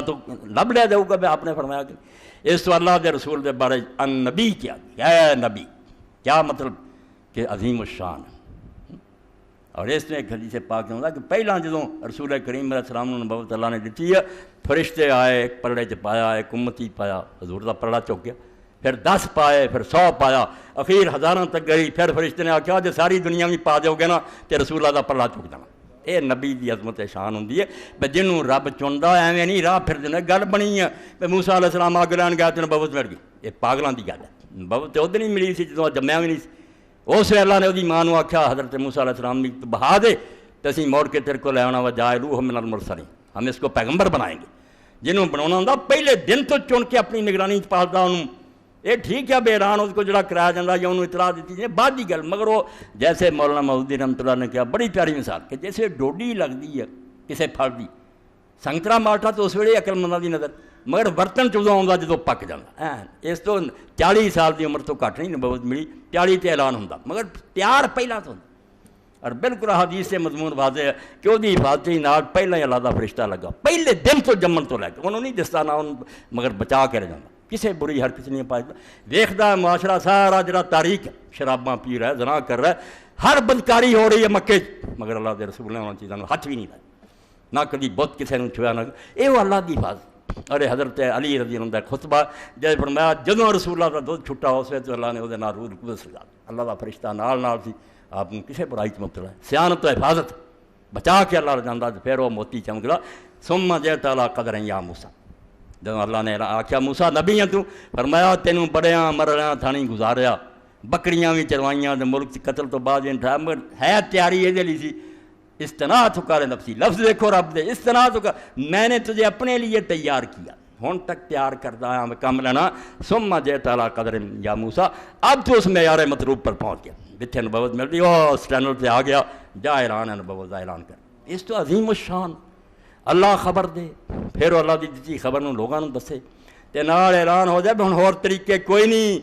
تو لب لیا جاؤ گا. آپ نے فرمایا کہ اس تو اللہ کے رسول کے بارے ان نبی کیا اے نبی, کیا مطلب کہ عظیم الشان. اور اس میں ایک حدیث پاک میں کہ پہلا جدوں رسول کریم علیہ السلام نے نبوت اللہ نے دیتی ہے, فرشتے آئے, ایک پلڑے چ پایا, ایک امتی پایا, حضور کا پلڑا چک گیا, پھر 10 پائے, پھر 100 پایا, اخیر ہزاراں تک گئی. پھر فرشتے نے آخیا جی ساری دنیا بھی پا جاؤ گے نا تو رسول اللہ کا پلڑا چک جانا. یہ نبی کی عظمت شان ہوں بھی جنوں رب چنتا ایویں نہیں راہ پھر دینا. گل بنی ہے بھی موسیٰ علیہ السلام اگ لین گیا تو نبوت مل گئی. یہ پاگلوں کی گل ہے. نبوت تو ادھر نہیں ملی سی جدوں جمیا بھی نہیں سی. اس ویلے اللہ نے وہی ماں آخیا حضرت موسیٰ علیہ السلام نے بہا دے تو اسی موڑ کے تیرے کو لے آنا وجاعلوہ من المرسلین, ہم اس کو پیغمبر بنائیں گے. جنہوں بنانا ہوں پہلے دن تو چن کے اپنی نگرانی پالتا انہوں. یہ ٹھیک ہے بے ایران اس کو جڑا کرایا جاتا یا انہوں اطلاع دیتی جائے بعد کی گل. مگر وہ جیسے مولانا مودودی رحمۃ اللہ نے کہا بڑی پیاری مثال کہ جیسے ڈوڈی لگتی ہے کسی پھل کی, سنگترا مالٹا تو اس ویلے عقل منداں دی نظر, مگر برتن چدوں آتا جدوں پک جاتا. اس تو 40 سال کی عمر تو گھٹ نہیں نبوت ملی, 40 تے اعلان ہوتا, مگر تیار پہلا تو. اور بالکل حدیث سے مضمون واضح ہے کہ وہ حفاظت نال پہلا ہی اللہ دا فرشتہ لگا, پہلے دن تو جمن تو لے کے انہوں نہیں دستا نہ مگر بچا کے رہ جاتا. کسی بری حرکت نہیں پایا. دیکھتا ہے معاشرہ سارا جڑا تاریخ ہے, شراباں پی رہا ہے, زنا کر رہا ہے, ہر بدکاری ہو رہی ہے مکے, مگر اللہ کے رسول نے انہوں چیزوں ہاتھ بھی نہیں لائے, نہ کبھی بت کسی نے چھویا نہ. یہ وہ اللہ کی حفاظت. ارے حضرت علی رضی اللہ عنہ خطبہ جب فرمایا جدوں رسول اللہ کا دودھ چھٹا اس وقت اللہ نے وہ روح القدس لگا, اللہ کا فرشتہ نال نال سی, آپ کو کسی برائی چ مبتلا ہے, سیانت و حفاظت بچا کے اللہ جانا. پھر وہ موتی چمکلا ثم جئت علی قدر یا موسیٰ. جب اللہ نے آخیا موسیٰ نبی ہیں تو, فرمایا تینوں بڑیاں مرلیاں تھانی گزاریا, بکریاں بھی چروائیاں ملک قتل تو بعد اٹھایا, مگر ہے تیاری یہ لیے سی استناعت کر نفسی. لفظ دیکھو رب دے استناعت کر, میں نے تجھے اپنے لیے تیار کیا, ہن تک تیار کرتا ہے کام لینا. ثم جئت علی قدر یا موسیٰ, اب تو اس معیار مطلوب پر پہنچ گیا جتنے نبوت ملتی وہ اسٹینڈرڈ پہ آ گیا, جا اعلان ہے نبوت کا اعلان کر. اس تو عظیم الشان اللہ خبر دے, پھر اللہ دی دتی خبر نوں لوگاں نوں دسے تے نال اعلان ہو جائے. ہن ہور طریقے کوئی نہیں,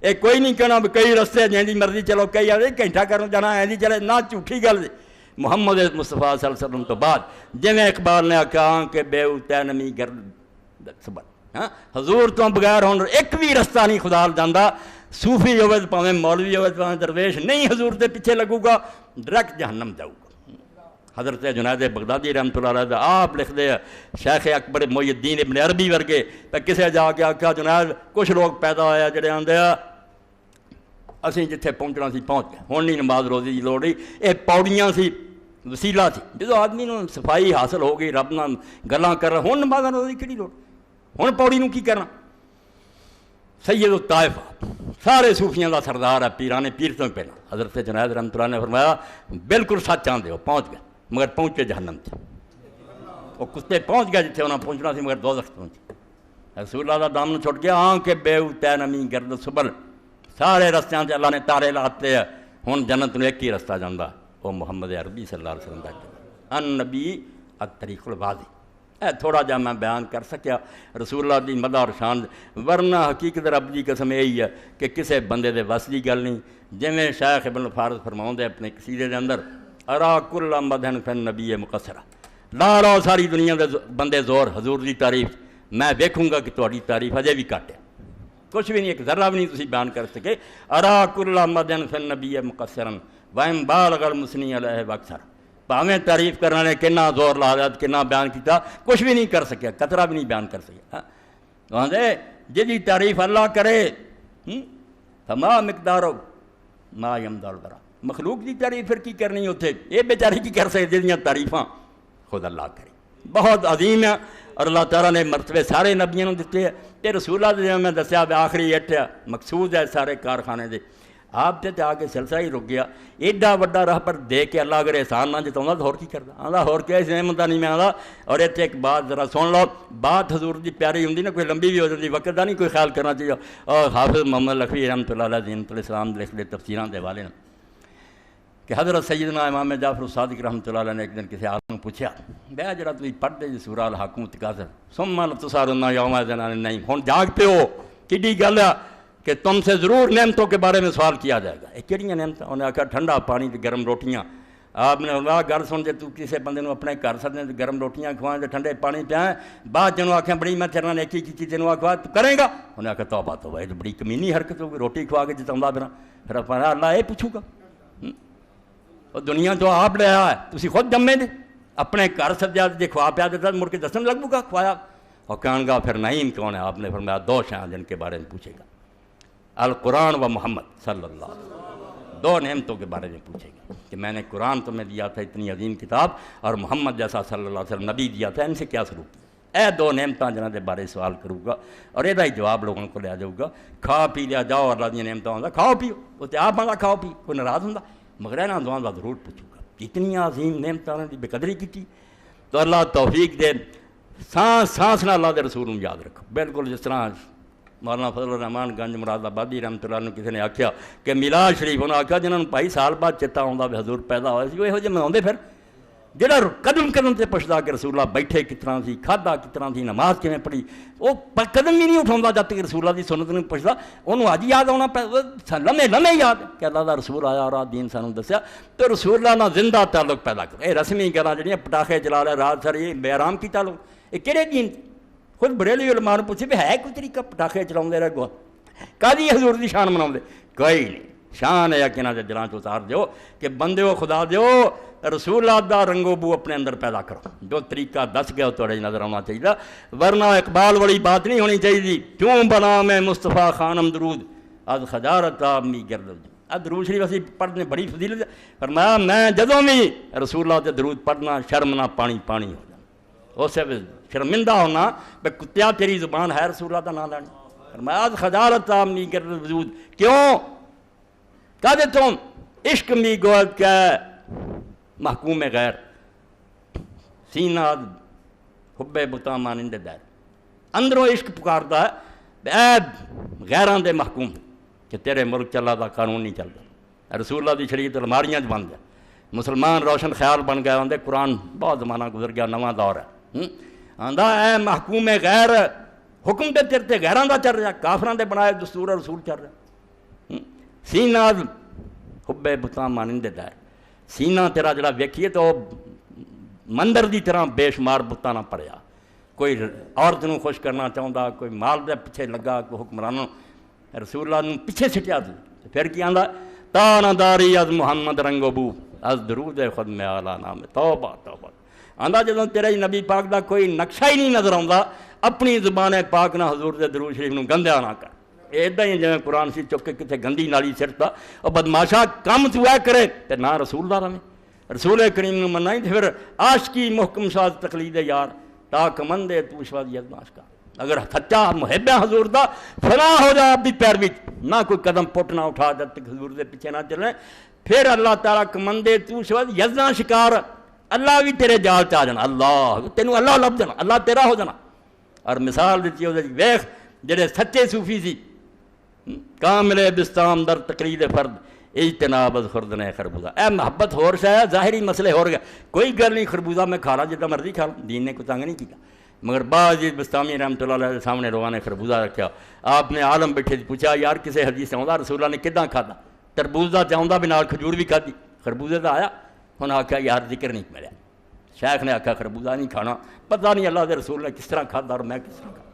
یہ کوئی نہیں کہنا کئی رستے جی مرضی چلو, کئی آئے گھنٹہ کروں جانا ایسی چلے, نہ جھوٹھی گل. محمد مصطفیٰ صلی اللہ علیہ وسلم تو بعد جویں اقبال نے آخیا کہ بے تے نمی گرد صبر, حضور تو بغیر ہن ایک بھی رستہ نہیں خدا جاندا. صوفی ہوئے پاویں مولوی ہوئے پاویں درویش نہیں حضور دے پیچھے لگو گا ڈائریکٹ جہنم جاؤ گا. حضرت جنید بغدادی رحمۃ اللہ علیہ آپ لکھ دے شیخ اکبر محی الدین ابن عربی ورگے تو کسے جا کے آخیا جنید کچھ لوگ پیدا ہوئے جڑے آندے اسی جتھے پہنچنا سی پہنچ گئے, ہن نہیں نماز روزی کی لوڑ نہیں, یہ پوڑیاں سی وسیلہ سی. جدو آدمی نوں صفائی حاصل ہو گئی رب نال گلاں کر رہا, ہن نماز روزی کہڑی لوڑ, ہن پوڑی نوں کی کرنا. سید الطائفہ سارے صوفیاں دا سردار ہے, پیران پیر تو پہلا. حضرت جنید رحمۃ اللہ نے فرمایا بالکل سچ آندے ہو, پہنچ گئے مگر پہنچے جہنم سے. وہ کتے پہنچ گیا جتنے انہوں نے پہنچنا سی مگر دوزخ پہنچے. رسول اللہ دا دامن چھٹ گیا, کے بے تے نمی گرد سبل, سارے رستیاں سے اللہ نے تارے لاتے ہیں. ہن جنت میں ایک ہی رستہ جاندا, وہ محمد عربی صلی اللہ علیہ وسلم دا ان نبی الطریق الواضح. تھوڑا جا میں بیان کر سکیا رسول اللہ دی مدح اور شان, ورنہ حقیقت رب دی قسم یہی ہے کہ کسے بندے دے وس دی گل نہیں. جویں شیخ ابن فارس فرماؤندے اپنے قصیدے دے اندر, ارا کل مدحن فن نبی مقصرہ, لا لو ساری دنیا دے بندے زور حضور دی تعریف, میں ویکھوں گا کہ تہاڈی تعریف اجے بھی گھٹ ہے, کچھ بھی نہیں, ایک ذرہ بھی نہیں تسی بیان کر سکے. ارا کل مدحن فن نبی مقصرا وَإِن بالغ المثنی علیہ واکثر, بھاویں تعریف کرنے نے کنا زور لا دیا کنا بیان کیتا, کچھ بھی نہیں کر سکیا, قطرہ بھی نہیں بیان کر سکیا. آندے جدی تعریف اللہ کرے فما مقدارو ما یمدح الورا, مخلوق کی تعریف پھر کی کرنی اتنے, یہ بیچاری کی کر سکتے جہاں تعریفاں خود اللہ کرے. بہت عظیم ہے اور اللہ تعالیٰ نے مرتبے سارے نبیوں نے دیتے ہیں. تے رسول اللہ جی میں دسیا آخری اٹھ مقصود ہے سارے کارخانے دے, آپ تے آ کے سلسلہ ہی رک گیا. ایڈا وڈا راہ پر دے کے اللہ اگر احسان نہ جتاؤں تو ہور کی کردا, آندا ہور کیا اس نعمت نہیں میں آندا. اور اتنے ایک بات ذرا سن لو, بات حضور دی پیاری ہوندی نا, کوئی لمبی بھی ہو جاتی, وقت دا نہیں کوئی خیال کرنا چاہیے. اور حافظ محمد لکھوی رحمۃ اللہ علیہ زینت الاسلام لکھ دے تفسیراں دے والے نے کہ حضرت سیدنا امام جعفر الصادق رحمۃ اللہ علیہ نے ایک دن کسی عالم نے پوچھا, بے جڑا تسی پڑھتے جی سورہ الحاقم تکاثر ثم لتسألن یومئذ عن النعیم, ہن جاگتے ہو کڈی گل ہے کہ تم سے ضرور نعمتوں کے بارے میں سوال کیا جائے گا. یہ کہڑی نعمتیں؟ انہوں نے کہا ٹھنڈا پانی گرم روٹیاں, آپ نے فرمایا گل سن جے تو کسی بندے نو اپنے گھر سدیں گرم روٹیاں کھوائیں ٹھنڈے پانی پائیں بعد جنوں آکھیں بڑی میں تیرے نال نیکی کیتی تینوں آکھا تو کرے گا انہیں آکھا توبہ توبہ یہ تو بڑی کمینی حرکت ہوگی روٹی کھوا کے جتاؤں پھر پھر فرمایا اللہ یہ پوچھوں گا اور دنیا تو آپ لے آیا ہے تسی خود جمے دے اپنے گھر سدیا جے کھوا پیا دیتا مڑ کے دسن لگ گا کھوایا اور کہن گا پھر نعیم کون ہے آپ نے فرمایا دو شاہ جن کے بارے میں پوچھے گا القرآن و محمد صلی اللہ علیہ وسلم دو نعمتوں کے بارے میں پوچھے گا کہ میں نے قرآن تمہیں دیا تھا اتنی عظیم کتاب اور محمد جیسا صلی اللہ علیہ وسلم نبی دیا تھا ان سے کیا سلوک کیا اے دو نعمتاں جنہاں دے بارے سوال کروں گا اور یہ ہی جواب لوگوں کو لیا جاؤ گا کھا پی لیا جاؤ اللہ دیا نعمتاں ہوں کھاؤ پیو وہ تو آپ آدھا کھاؤ پی کوئی ناراض ہوں مگر یہاں دعاؤں کا ضرور پوچھوں گا اتنی عظیم نعمتاں دی بے قدری کی تو اللہ توفیق دے سانس سانس نہ اللہ دے رسول یاد رکھو بالکل جس طرح مولانا فضل الرحمان گنج مراد آبادی رحمۃ اللہ نے کسی نے آخیا کہ میلاد شریف انہوں نے آخیا جنہوں نے بھائی سال بعد چیتا آتا بھی حضور پیدا ہوئے سی وہ یہو جہے مناؤندے پھر جہاں قدم قدم سے پوچھتا کہ رسول اللہ بیٹھے کس طرح سی کھادا کس طرح سی نماز کیویں پڑھی وہ قدم بھی نہیں اٹھاؤں جب تک رسول اللہ کی سنت نہیں پوچھتا انہوں اج یاد آنا لمے لمے یاد کہ اللہ کا رسول آیا اور دین سانوں دسیا تو رسول اللہ نال زندہ تعلق پیدا کرو یہ رسمی گلاں جہاں پٹاخے چلا لے رات سر یہ بے آرام کی تعلق یہ کہڑے دین خود بریلوی علماء نے پوچھے بھی ہے کوئی طریقہ پٹاخے چلاؤندے رہ گوا کدی حضور دی شان مناؤندے کوئی نہیں شان ہے کہ نہ دلاں چ اتار دیو کہ بندے ہو خدا دیو رسول اللہ دا رنگو بو اپنے اندر پیدا کرو جو طریقہ دس گیا تھوڑے نظر آنا چاہیے ورنہ اقبال والی بات نہیں ہونی چاہیے کیوں بنا میں مصطفیٰ خانم درود از خجارت می گرد درود شریف اسی پڑھنے بڑی فضیلت فرمایا میں جدوں بھی رسول اللہ تے درود پڑھنا شرم نہ پانی پانی ہو جانا اسے شرمندہ ہونا بے کتیا تیری زبان ہے رسول اللہ کا نام لینا فرمایا از خجالت می گرد وجود کیوں کہتے تم عشق می گوید کہ محکوم غیر سینہ حب بتا مانند دیر اندروں عشق پکارتا ہے اے غیران دے محکوم کہ تیرے ملک چلا دا قانون نہیں چلتا رسول اللہ دی شریعت الماریاں بن گیا مسلمان روشن خیال بن گیا اندے قرآن بہت زمانہ گزر گیا نواں دور ہے آندا اے محکوم غیر حکم دے تیرے تے غیران دا چل رہا کافراں دے بنائے دستور رسول چل رہا سینہ حب بتا مانند دیر سینہ تیرا جڑا ویکھیے تو مندر دی طرح بے شمار بتاں نہ پڑیا کوئی عورت نو خوش کرنا چاہتا کوئی مال دے پیچھے لگا کوئی حکمرانوں رسول اللہ نو پیچھے سٹیا پھر کی آندا تانا داری از محمد رنگو بو از درود خود میں اعلیٰ نام توبہ توبہ آندا جدوں تیرے نبی پاک دا کوئی نقشہ ہی نہیں نظر آਉਂدا اپنی زبان پاک نہ حضور دے درود شریف نو گندیا نہ کر ایڈا ہی جویں قرآن سی چک کے کتے گندی نالی سٹتا اور بدماشا کم تو ہے کرے تے نہ رسول دا رہے رسول کریم نو منائی تے پھر عاشقی محکم ساز تقلید یار تا کمندے تو شواد یزماش کا اگر سچا محب حضور دا فنا ہو جا آپ دی پیروی نہ کوئی قدم پٹ نہ اٹھا جب تک حضور دے پیچھے نہ چلیں پھر اللہ تعالیٰ کمندے تو شواد یزنا شکار اللہ بھی تیرے جال چاہ جانا اللہ تینوں اللہ لب جانا اللہ تیرا ہو جانا اور مثال دیتی ہے ویخ جڑے سچے صوفی سی کامل بستام در تقلید فرد اجتناب از خوردن خربوزہ اے محبت ہور شاید ظاہری مسئلے ہو گیا کوئی گل نہیں خربوزہ میں کھا رہا جتنا مرضی کھا رہا دین نے کوئی تنگ نہیں کیا مگر بعض بستامی رحمۃ اللہ علیہ سامنے لوگوں نے خربوزہ رکھا آپ نے عالم بیٹھے پوچھا یار کسے حدیث آؤں رسول اللہ نے کداں کھادا تربوز دا چاہتا بھی نال کھجور بھی کھادی خربوزے دا آیا انہیں آخیا یار ذکر نہیں ملیا شیخ نے آخیا خربوزہ نہیں کھانا پتہ نہیں اللہ دے رسول نے کس طرح کھادا اور میں کس طرح کھادا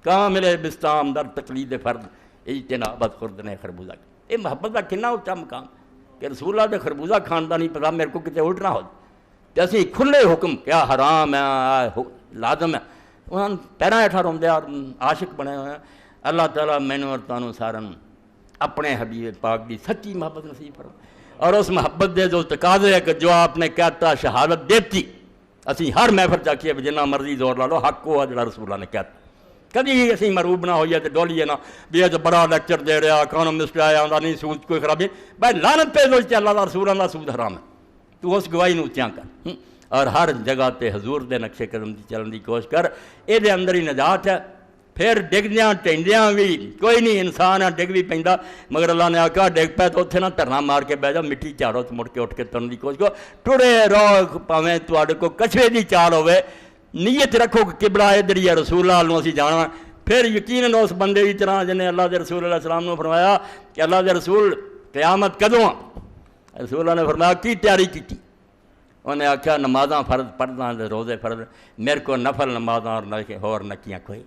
کامل بستام در تقلید فرد اجتنابت خوردن خربوزہ یہ محبت کا کنا اچا مقام کہ رسول اللہ دے خربوزہ کھان دا نہیں پتا میرے کو کتے الٹ نہ ہو تو اسی کھلے حکم کیا حرام ہے لازم ہے انہوں نے پیرا ہیٹھا روندے اور عاشق بنے ہوئے ہیں اللہ تعالیٰ مینوں اور تانوں سارن اپنے حبیب پاک دی سچی محبت نصیب فرمائے اور اس محبت دے جو تقاضے ہے کہ جو آپ نے کہتا شہادت دیتی اسی ہر محفل چاکیے جنہ مرضی زور لا لو حق ہوا جڑا رسول اللہ نے کہتا کدی اسی مروب نہ ہوئیے تو ڈولیے نہ بھی جو بڑا لیکچر دے رہا اکانومسٹ آیا آتا نہیں سود کوئی خرابی بھائی لعنت پہ سوچتے اللہ دا رسول اللہ سود حرام ہے تو اس گواہی نو اچیاں کر اور ہر جگہ تے حضور دے نقشے قدم دی چلن دی کوشش کر اے دے اندر ہی نجات ہے پھر ڈگدیاں ٹینڈیاں بھی کوئی نہیں انسان ہے ڈگ بھی پیندا مگر اللہ نے آکھا ڈگ پہ تو اتنے نہ دھرنا مار کے بہ جاؤ مٹی چاڑو تو مڑ کے اٹھ کے ترن دی کوشش کرو ٹڑے رو پاویں تواڈے کو کچھوے دی چال ہوے نیت رکھو کہ قبلہ ادھر ہی ہے رسول اللہ نو اسی جانا پھر یقیناً اس بندے کی طرح جنہیں اللہ دے رسول علیہ السلام نے فرمایا کہ اللہ دے رسول قیامت کدوں رسول اللہ نے فرمایا کی تیاری کی انہیں آخیا نمازاں فرض پڑھنا روزے فرض، میرے کو نفل نمازاں اور نکیاں کوئی،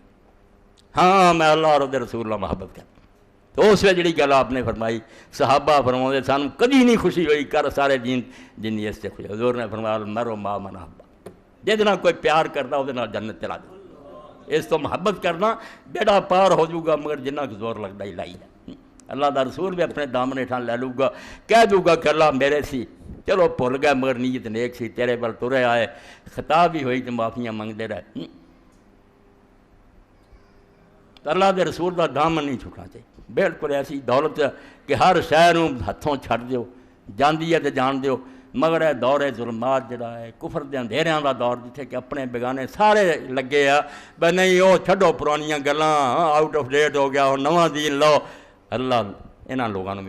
ہاں میں اللہ اور رسول اللہ محبت کرتا۔ تو اس وقت جڑی گل آپ نے فرمائی، صحابہ فرماؤں سانوں کدی نہیں خوشی ہوئی کر سارے دین جنی اس سے خوشی۔ حضور نے فرمایا المرء مع من احب، جس نال کوئی پیار کرتا وہ جنت چلا دے، اس تو محبت کرنا بیڑا پار ہو جائے گا، مگر جنہ کو زور لگتا ہی لائی ہے۔ اللہ دا رسول بھی اپنے دامن ہیٹھاں لے لوں گا، کہہ دوں گا کہ اللہ میرے سی، چلو بھول گئے مگر نیت نیک سی، تیرے بل ترے آئے، خطاب بھی ہوئی تو معافیاں منگتے رہے۔ اللہ دے رسول دا دامن نہیں چھٹنا چاہیے۔ بالکل ایسی دولت کہ ہر شہر ہتھوں چھڑ دیو، جاندی ہے تو جان دیو، مگر ہے دور ظلمات جڑا ہے، کفر دے اندھیریاں دا دور جتھے کہ اپنے بیگانے سارے لگے آ بھئی نہیں وہ چھڈو پرانیاں گلاں، آؤٹ آف ڈیٹ ہو گیا، نواں دین لو۔ اللہ انہاں لوگاں